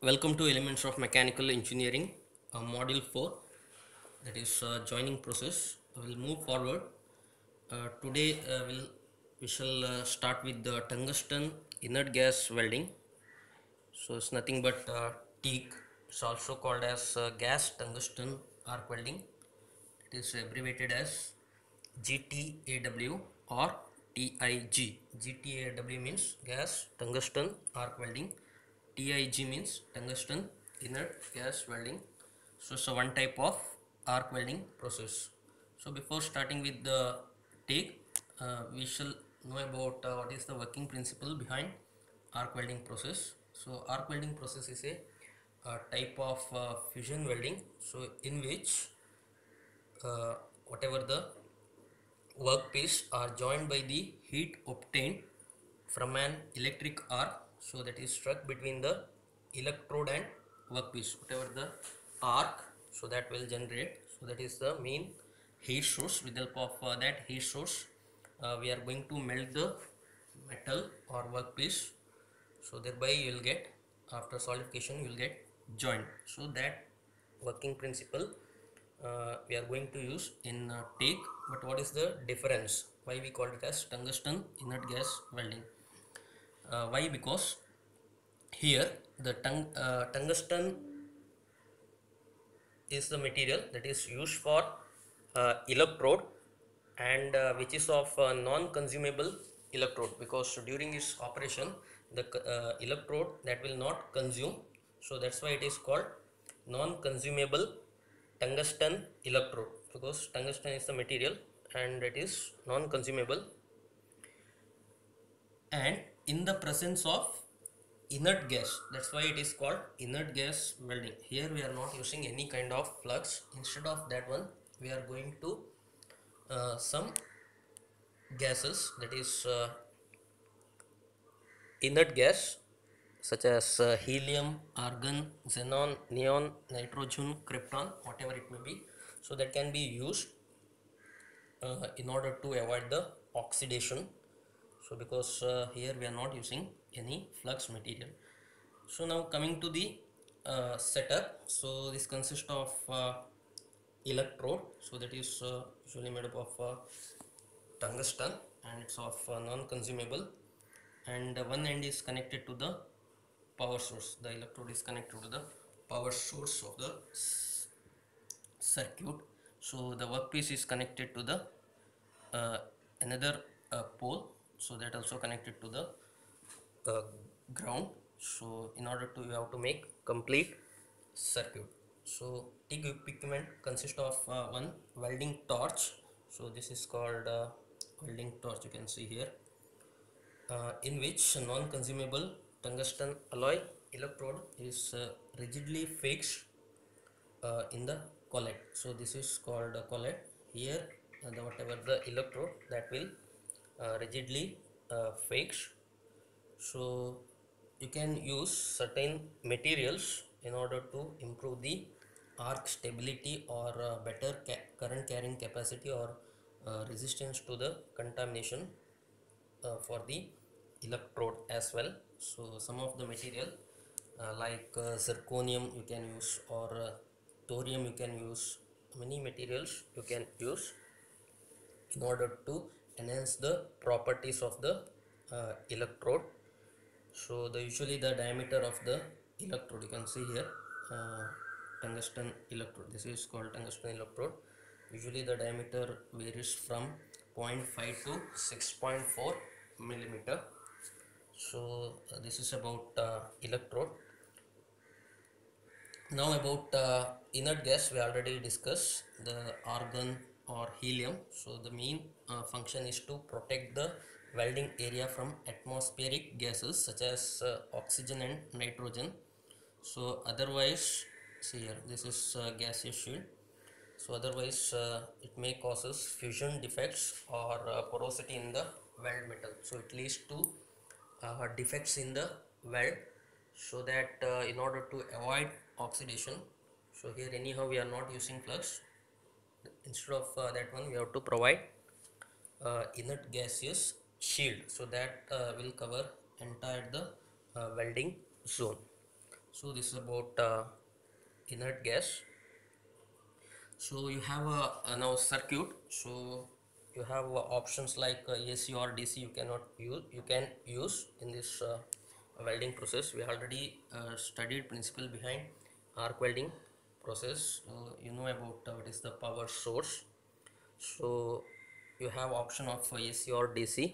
Welcome to Elements of Mechanical Engineering, Module 4, that is joining process. We'll move forward. Today we shall start with the tungsten inert gas welding. So it's nothing but TIG. It's also called as gas tungsten arc welding. It is abbreviated as GTAW or TIG. GTAW means gas tungsten arc welding. TIG means tungsten inert gas welding. So it's a one type of arc welding process. So before starting with the TIG, we shall know about what is the working principle behind arc welding process. So arc welding process is a type of fusion welding. So in which whatever the workpiece are joined by the heat obtained from an electric arc, so that is struck between the electrode and workpiece, whatever the arc, so that will generate, so that is the main heat source. With the help of that heat source we are going to melt the metal or workpiece, so thereby you will get, after solidification you will get joint. So that working principle we are going to use in TIG. But what is the difference? Why we call it as tungsten inert gas welding? Why? Because here the tungsten is the material that is used for electrode, and which is of non-consumable electrode, because during its operation the electrode that will not consume, so that's why it is called non-consumable tungsten electrode, because tungsten is the material and it is non-consumable. And in the presence of inert gas, that's why it is called inert gas welding. Here we are not using any kind of flux. Instead of that one, we are going to some gases, that is inert gas, such as helium, argon, xenon, neon, nitrogen, krypton, whatever it may be. So that can be used in order to avoid the oxidation. So because here we are not using any flux material. So now coming to the setup. So this consists of electrode, so that is usually made up of tungsten, and it's of non-consumable, and one end is connected to the power source. The electrode is connected to the power source of the circuit. So the workpiece is connected to the uh, another pole, so that also connected to the uh, ground. So in order to, you have to make complete circuit. So TIG equipment consists of one welding torch. So this is called welding torch, you can see here, in which non-consumable tungsten alloy electrode is rigidly fixed in the collet. So this is called a collet. Here the whatever the electrode that will rigidly fixed. So you can use certain materials in order to improve the arc stability, or better current carrying capacity, or resistance to the contamination for the electrode as well. So some of the material like zirconium you can use, or thorium you can use. Many materials you can use in order to enhance the properties of the electrode. So the usually the diameter of the electrode, you can see here, tungsten electrode, this is called tungsten electrode. Usually the diameter varies from 0.5 to 6.4 millimeter. So this is about electrode. Now about inert gas, we already discussed the argon or helium. So the main function is to protect the welding area from atmospheric gases such as oxygen and nitrogen. So otherwise, see here, this is gaseous shield. So otherwise it may causes fusion defects or porosity in the weld metal. So it leads to defects in the weld. So that in order to avoid oxidation, so here anyhow we are not using flux. Instead of that one, we have to provide inert gaseous shield, so that will cover entire the welding zone. So this is about inert gas. So you have a now circuit. So you have options like AC or DC. You cannot use. You can use in this welding process. We already studied principle behind arc welding process. You know about what is the power source. So you have option of AC or DC.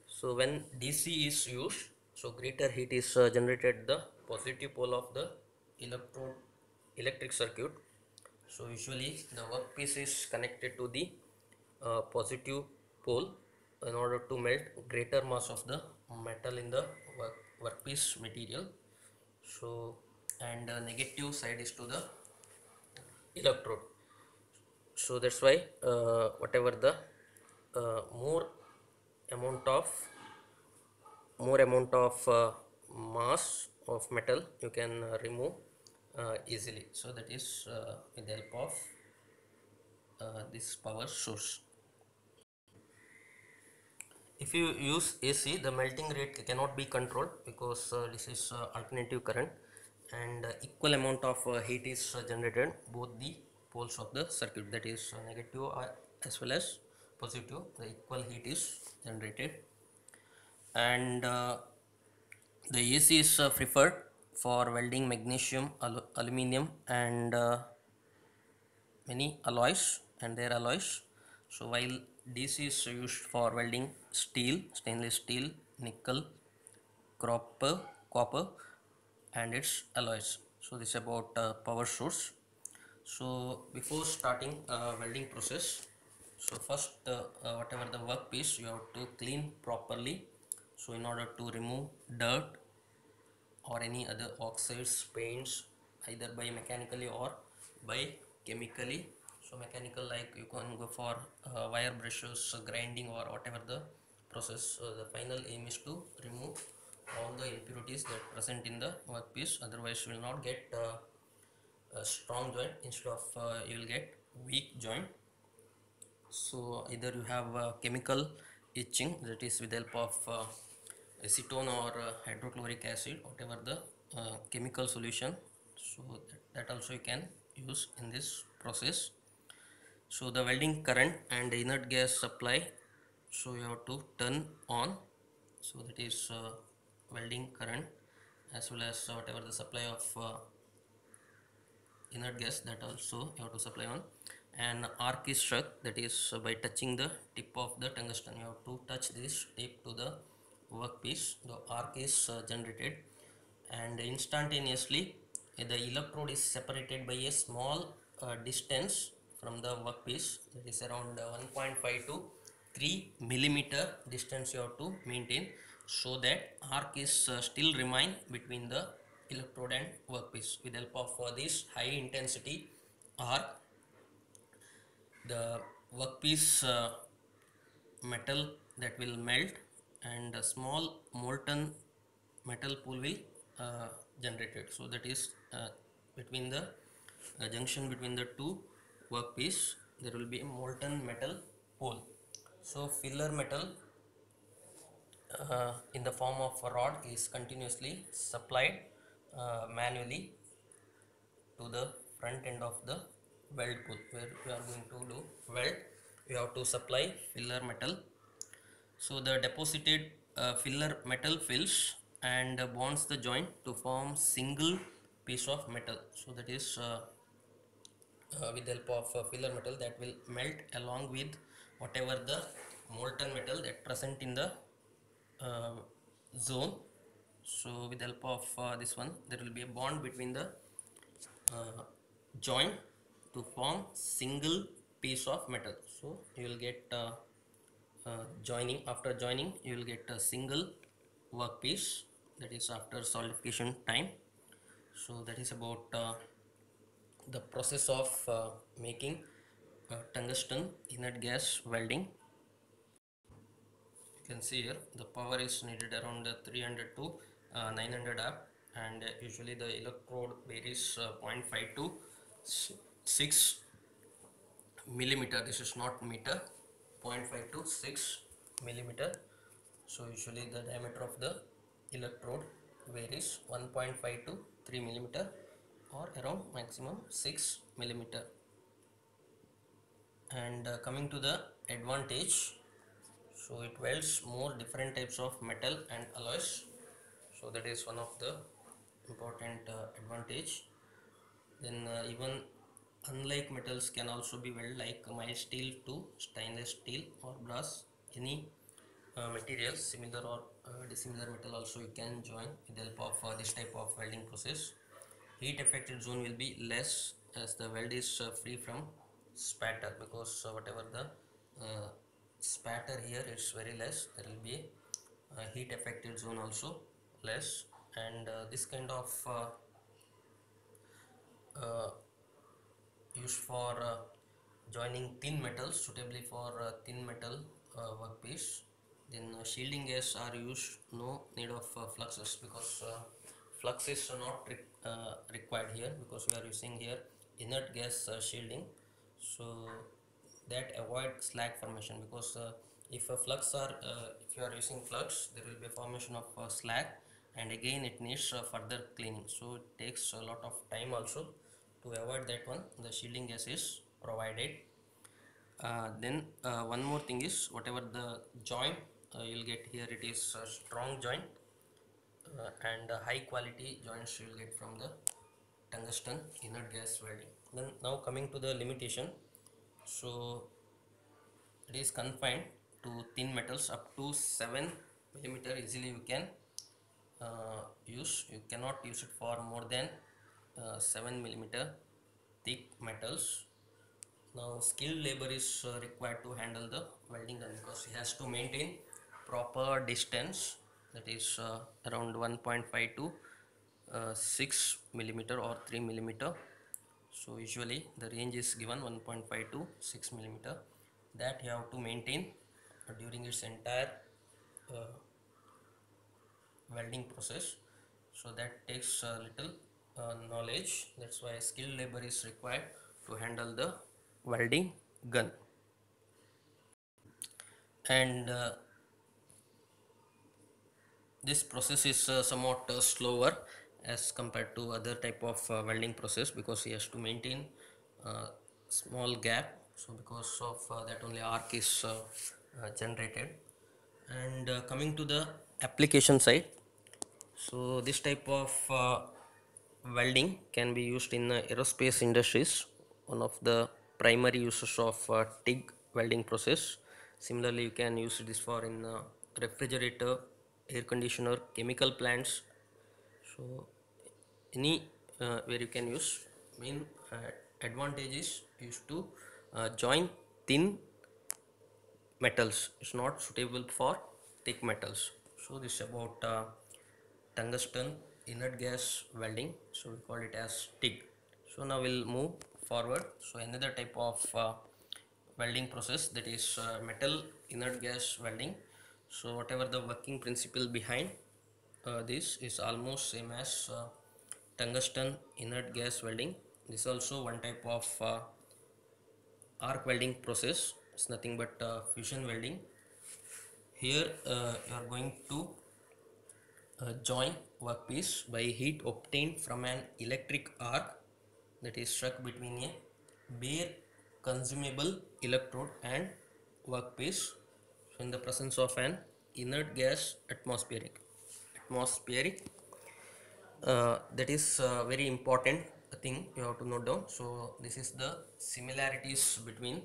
So when DC is used, so greater heat is generated at the positive pole of the electrode electric circuit. So usually the workpiece is connected to the positive pole in order to melt greater mass of the metal in the workpiece material. So and the negative side is to the electrode. So that's why whatever the more amount of mass of metal you can remove easily. So that is with the help of this power source. If you use AC, the melting rate cannot be controlled because this is alternative current, and equal amount of heat is generated both the poles of the circuit, that is negative as well as positive. The equal heat is generated, and the AC is preferred for welding magnesium, aluminum, and many alloys and their alloys. So while DC is used for welding steel, stainless steel, nickel, copper and its alloys. So this is about power source. So before starting welding process, so first whatever the workpiece you have to clean properly. So in order to remove dirt or any other oxides, paints, either by mechanically or by chemically. So mechanical, like you can go for wire brushes, grinding, or whatever the process. The final aim is to remove all the impurities that present in the workpiece. Otherwise you will not get a strong joint, instead of you will get weak joint. So either you have chemical etching, that is with the help of acetone or hydrochloric acid, whatever the chemical solution. So that also you can use in this process. So the welding current and the inert gas supply, so you have to turn on. So that is welding current as well as whatever the supply of inert gas, that also you have to supply on. And arc is struck, that is by touching the tip of the tungsten. You have to touch this tip to the workpiece, the arc is generated, and instantaneously the electrode is separated by a small distance from the workpiece, that is around 1.5 to 3 millimeter distance you have to maintain, so that arc is still remain between the electrode and workpiece. With the help of this high intensity arc, the workpiece metal that will melt, and a small molten metal pool will generated. So that is between the junction between the two workpiece, there will be a molten metal pole. So filler metal in the form of a rod is continuously supplied manually to the front end of the weld pool, where we are going to do weld. We have to supply filler metal. So the deposited filler metal fills and bonds the joint to form single piece of metal. So that is with the help of filler metal that will melt along with whatever the molten metal that present in the uh, zone. So with the help of this one, there will be a bond between the uh, joint to form single piece of metal. So you will get joining, after joining you will get a single workpiece, that is after solidification time. So that is about the process of making tungsten inert gas welding. You can see here the power is needed around 300 to 900 amp, and usually the electrode varies zero point 0.5 to 6 millimeter. This is not meter, 0.5 to 6 millimeter. So usually the diameter of the electrode. varies 1.5 to 3 millimeter or around maximum 6 millimeter. And coming to the advantage, so it welds more different types of metal and alloys, so that is one of the important advantage. Then even unlike metals can also be welded, like mild steel to stainless steel or brass. Any materials similar or dissimilar metal also you can join with the help of this type of welding process. Heat affected zone will be less as the weld is free from spatter, because whatever the spatter here is very less, there will be a heat affected zone also less. And this kind of uh, used for joining thin metals suitably for thin metal workpiece. Then shielding gas are used, no need of fluxes, because fluxes are not required here, because we are using here inert gas shielding. So that avoid slag formation, because if a flux are if you are using flux, there will be a formation of slag, and again it needs further cleaning, so it takes a lot of time also. To avoid that one, the shielding gas is provided. Then one more thing is, whatever the joint you'll get here, it is a strong joint, and high quality joints you will get from the tungsten inert gas welding. Then now coming to the limitation, so it is confined to thin metals up to 7 millimeter easily you can use. You cannot use it for more than 7 millimeter thick metals. Now skilled labor is required to handle the welding gun, because he has to maintain proper distance, that is around 1.5 to 6 millimeter or 3 millimeter. So usually the range is given 1.5 to 6 millimeter, that you have to maintain during its entire uh, welding process. So that takes a little knowledge, that's why skilled labor is required to handle the welding gun. And this process is somewhat slower as compared to other type of welding process, because he has to maintain small gap, so because of that only arc is generated. And coming to the application side, so this type of welding can be used in aerospace industries, one of the primary uses of TIG welding process. Similarly, you can use this for in refrigerator, air conditioner, chemical plants. So any where you can use. Main advantage is used to join thin metals. It's not suitable for thick metals. So this is about tungsten inert gas welding, so we call it as TIG. So now we'll move forward. So another type of welding process, that is metal inert gas welding. So whatever the working principle behind this is almost same as tungsten inert gas welding. This is also one type of arc welding process. It's nothing but fusion welding. Here you are going to join workpiece by heat obtained from an electric arc that is struck between a bare consumable electrode and workpiece, so in the presence of an inert gas atmospheric. That is very important thing you have to note down. So this is the similarities between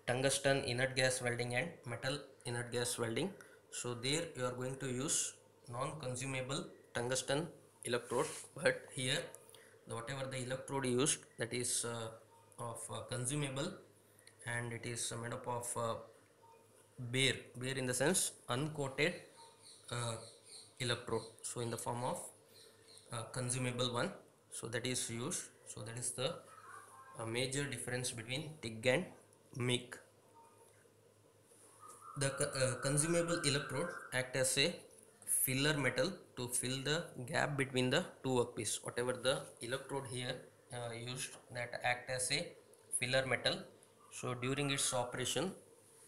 tungsten inert gas welding and metal inert gas welding. So there you are going to use non-consumable tungsten electrode, but here whatever the electrode used, that is of consumable, and it is made up of bare in the sense uncoated uh, electrode, so in the form of consumable one, so that is used. So that is the major difference between TIG and MIG. The consumable electrode act as a filler metal to fill the gap between the two workpiece. Whatever the electrode here used, that act as a filler metal. So during its operation,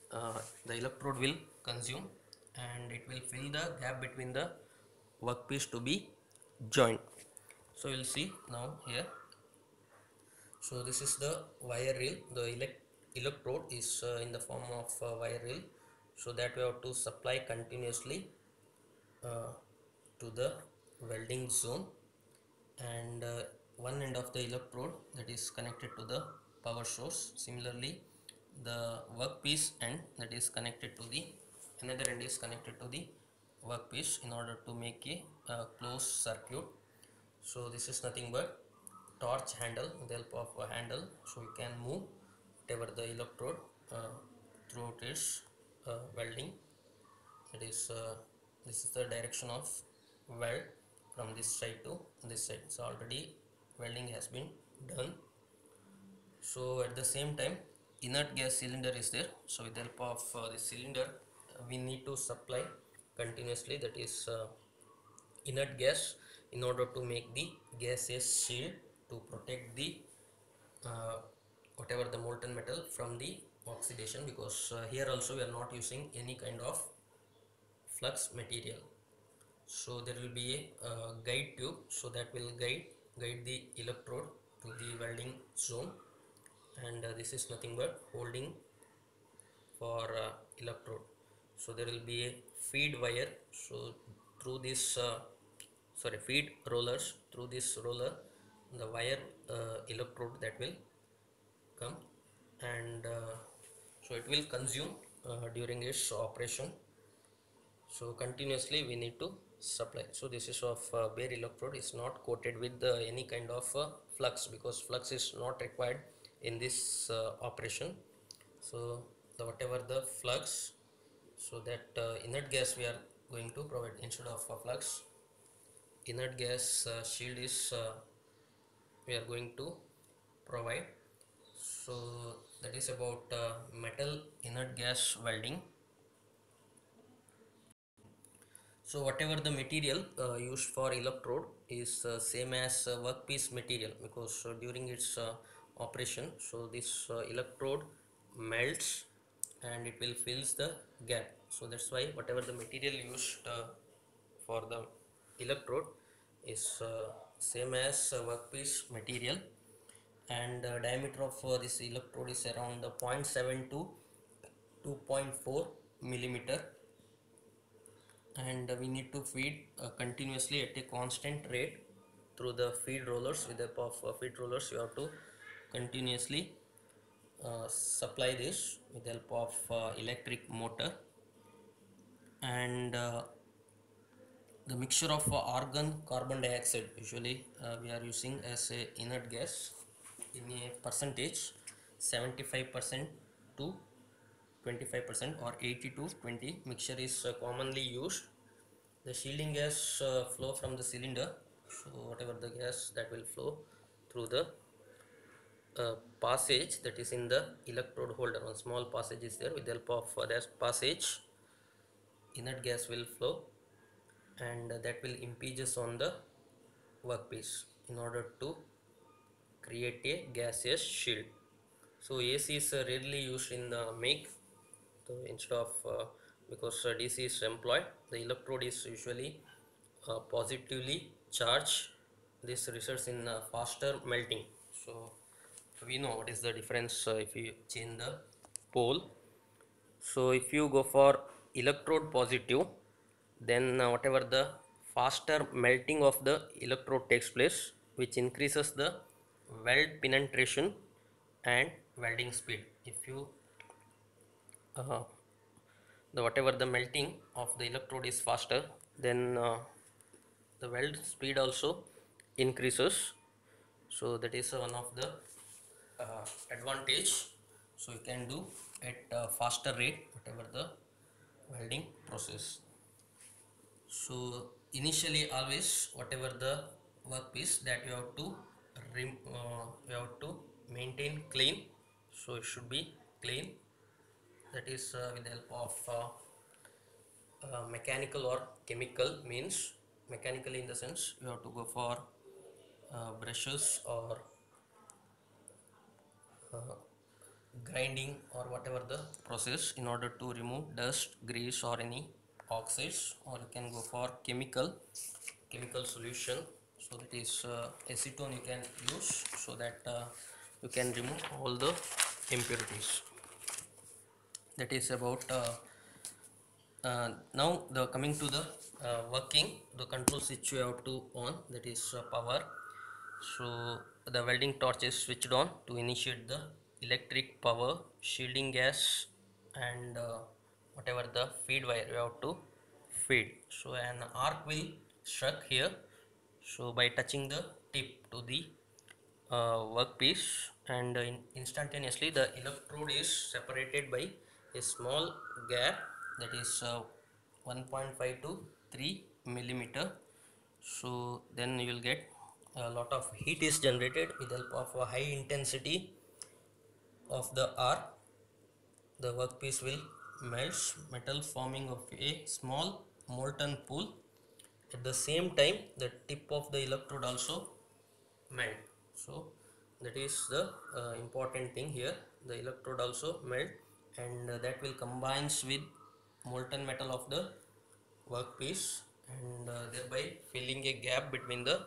the electrode will consume, and it will fill the gap between the workpiece to be joined. So we'll see now here. So this is the wire reel. The electrode is in the form of wire reel, so that we have to supply continuously uh, to the welding zone, and one end of the electrode that is connected to the power source. Similarly, the workpiece end that is connected to the another end is connected to the workpiece in order to make a closed circuit. So this is nothing but torch handle. With the help of a handle, so we can move whatever the electrode uh, throughout its welding. That is this is the direction of weld from this side to this side. So already welding has been done. So at the same time, inert gas cylinder is there. So with the help of this cylinder, we need to supply continuously, that is inert gas, in order to make the gaseous shield to protect the uh, whatever the molten metal from the oxidation, because here also we are not using any kind of flux material. So there will be a guide tube, so that will guide the electrode to the welding zone, and this is nothing but holding for electrode. So there will be a feed wire, so through this feed rollers, through this roller the wire electrode that will come, and so it will consume during its operation. So continuously we need to supply. So this is of bare electrode, is not coated with any kind of flux, because flux is not required in this operation. So the whatever the flux, so that inert gas we are going to provide instead of flux. Inert gas shield is we are going to provide. So that is about metal inert gas welding. So whatever the material used for electrode is same as workpiece material, because during its operation, so this electrode melts and it will fills the gap. So that's why whatever the material used for the electrode is same as workpiece material, and diameter of this electrode is around 0.7 to 2.4 millimeter, and we need to feed continuously at a constant rate through the feed rollers. With the help of feed rollers, you have to continuously supply this with the help of electric motor, and the mixture of argon carbon dioxide usually we are using as a inert gas in a percentage 75% to 25%, or 80 to 20 mixture is commonly used. The shielding gas flow from the cylinder, so whatever the gas that will flow through the passage that is in the electrode holder. One small passage is there. With the help of that passage, inert gas will flow, and that will impinges on the workpiece in order to create a gaseous shield. So AC is rarely used in the make. So instead of because DC is employed, the electrode is usually positively charged. This results in faster melting. So we know what is the difference if you change the pole. So if you go for electrode positive, then whatever the faster melting of the electrode takes place, which increases the weld penetration and welding speed. If you uh, the whatever the melting of the electrode is faster, then the weld speed also increases. So that is one of the advantage. So you can do at faster rate whatever the welding process. So initially always whatever the workpiece that you have to you have to maintain clean, so it should be clean. That is with the help of mechanical or chemical means. Mechanically in the sense you have to go for brushes or uh, grinding or whatever the process in order to remove dust, grease or any oxides, or you can go for chemical solution. So that is acetone you can use, so that you can remove all the impurities. That is about now the coming to the working, the control switch you have to on, that is power. So the welding torch is switched on to initiate the electric power, shielding gas, and whatever the feed wire you have to feed. So an arc will struck here, so by touching the tip to the workpiece, and instantaneously the electrode is separated by a small gap, that is 1.5 to 3 millimeter. So then you will get a lot of heat is generated with the help of a high intensity of the arc. The workpiece will melt metal, forming of a small molten pool. At the same time, the tip of the electrode also melt. So that is the important thing here. The electrode also melt, and that will combines with molten metal of the workpiece, and thereby filling a gap between the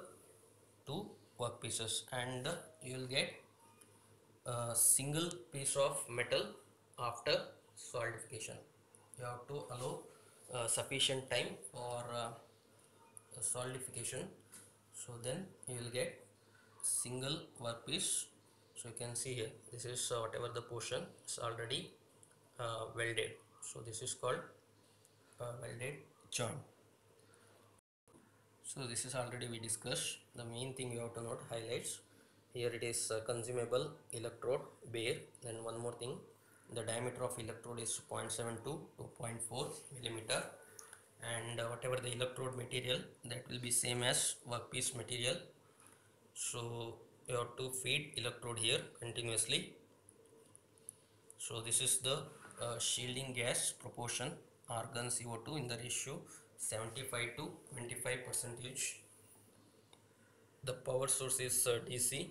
two workpieces, and you will get a single piece of metal after solidification. You have to allow sufficient time for solidification, so then you will get single workpiece. So you can see here, this is whatever the portion is already welded, so this is called welded joint. So this is already we discussed. The main thing you have to note, highlights here, it is consumable electrode bare. Then one more thing, the diameter of electrode is 0.72 to 0.4 millimeter, and whatever the electrode material, that will be same as workpiece material. So you have to feed electrode here continuously. So this is the shielding gas proportion, argon CO2 in the ratio 75 to 25 percentage. The power source is DC.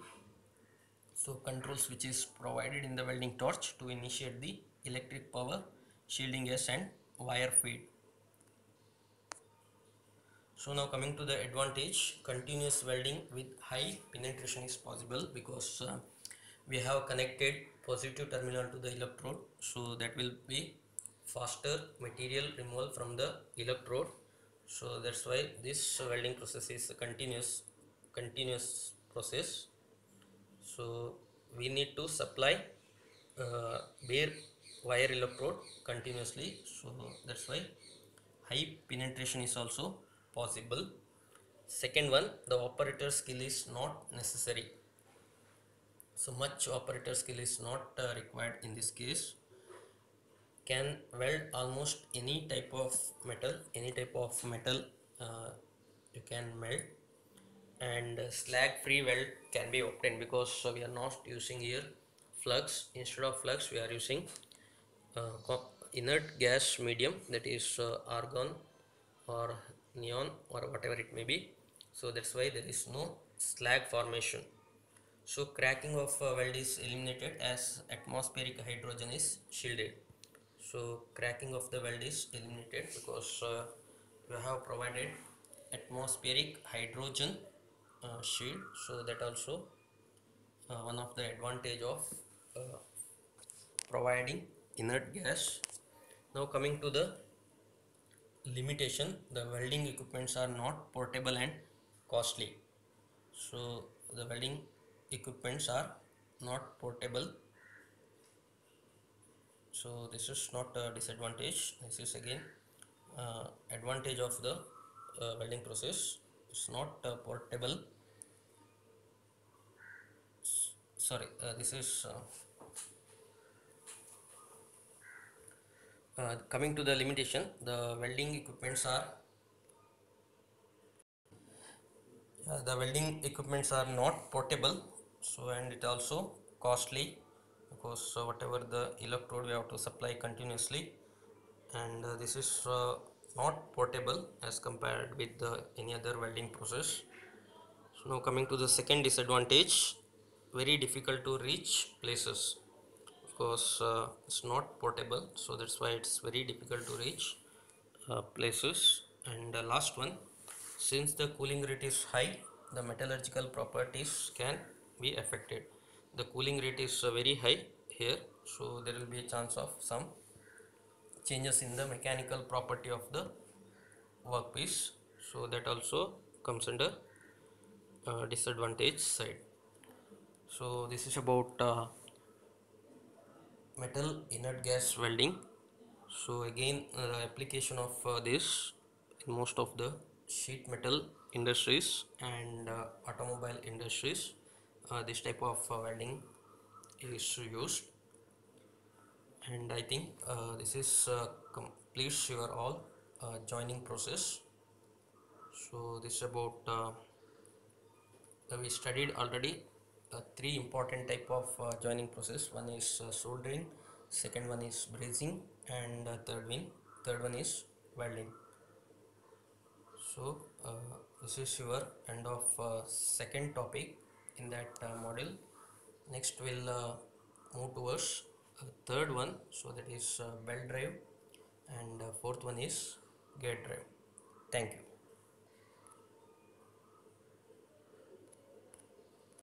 So control switch is provided in the welding torch to initiate the electric power, shielding gas, and wire feed. So now coming to the advantage, continuous welding with high penetration is possible, because we have connected positive terminal to the electrode, so that will be faster material removal from the electrode. So that's why this welding process is a continuous process. So we need to supply bare wire electrode continuously, so that's why high penetration is also possible. Second one, the operator skill is not necessary. So much operator skill is not required in this case. Can weld almost any type of metal, uh, you can melt, and slag free weld can be obtained, because we are not using here flux. Instead of flux, we are using inert gas medium, that is argon or neon or whatever it may be. So that's why there is no slag formation. So cracking of weld is eliminated as atmospheric hydrogen is shielded. So cracking of the weld is eliminated because we have provided atmospheric hydrogen shield. So that also one of the advantage of uh, providing inert gas. Now coming to the limitation, the welding equipments are not portable and costly. So the welding equipments are not portable, so this is not a disadvantage. This is again advantage of the welding process. It's not portable. Sorry, this is coming to the limitation. The welding equipments are not portable. So and it also costly, because whatever the electrode we have to supply continuously, and this is not portable as compared with any other welding process. So now coming to the second disadvantage, very difficult to reach places, because it's not portable, so that's why it's very difficult to reach places. And the last one, since the cooling rate is high, the metallurgical properties can be affected. The cooling rate is very high here, so there will be a chance of some changes in the mechanical property of the workpiece, so that also comes under disadvantage side. So this is about metal inert gas welding. So again, the application of this in most of the sheet metal industries and automobile industries, this type of welding is used. And I think this is completes your all joining process. So this is about we studied already three important type of joining process. One is soldering, second one is brazing, and third one is welding. So this is your end of second topic in that module. Next we'll move towards third one, so that is belt drive, and fourth one is gate drive. Thank you.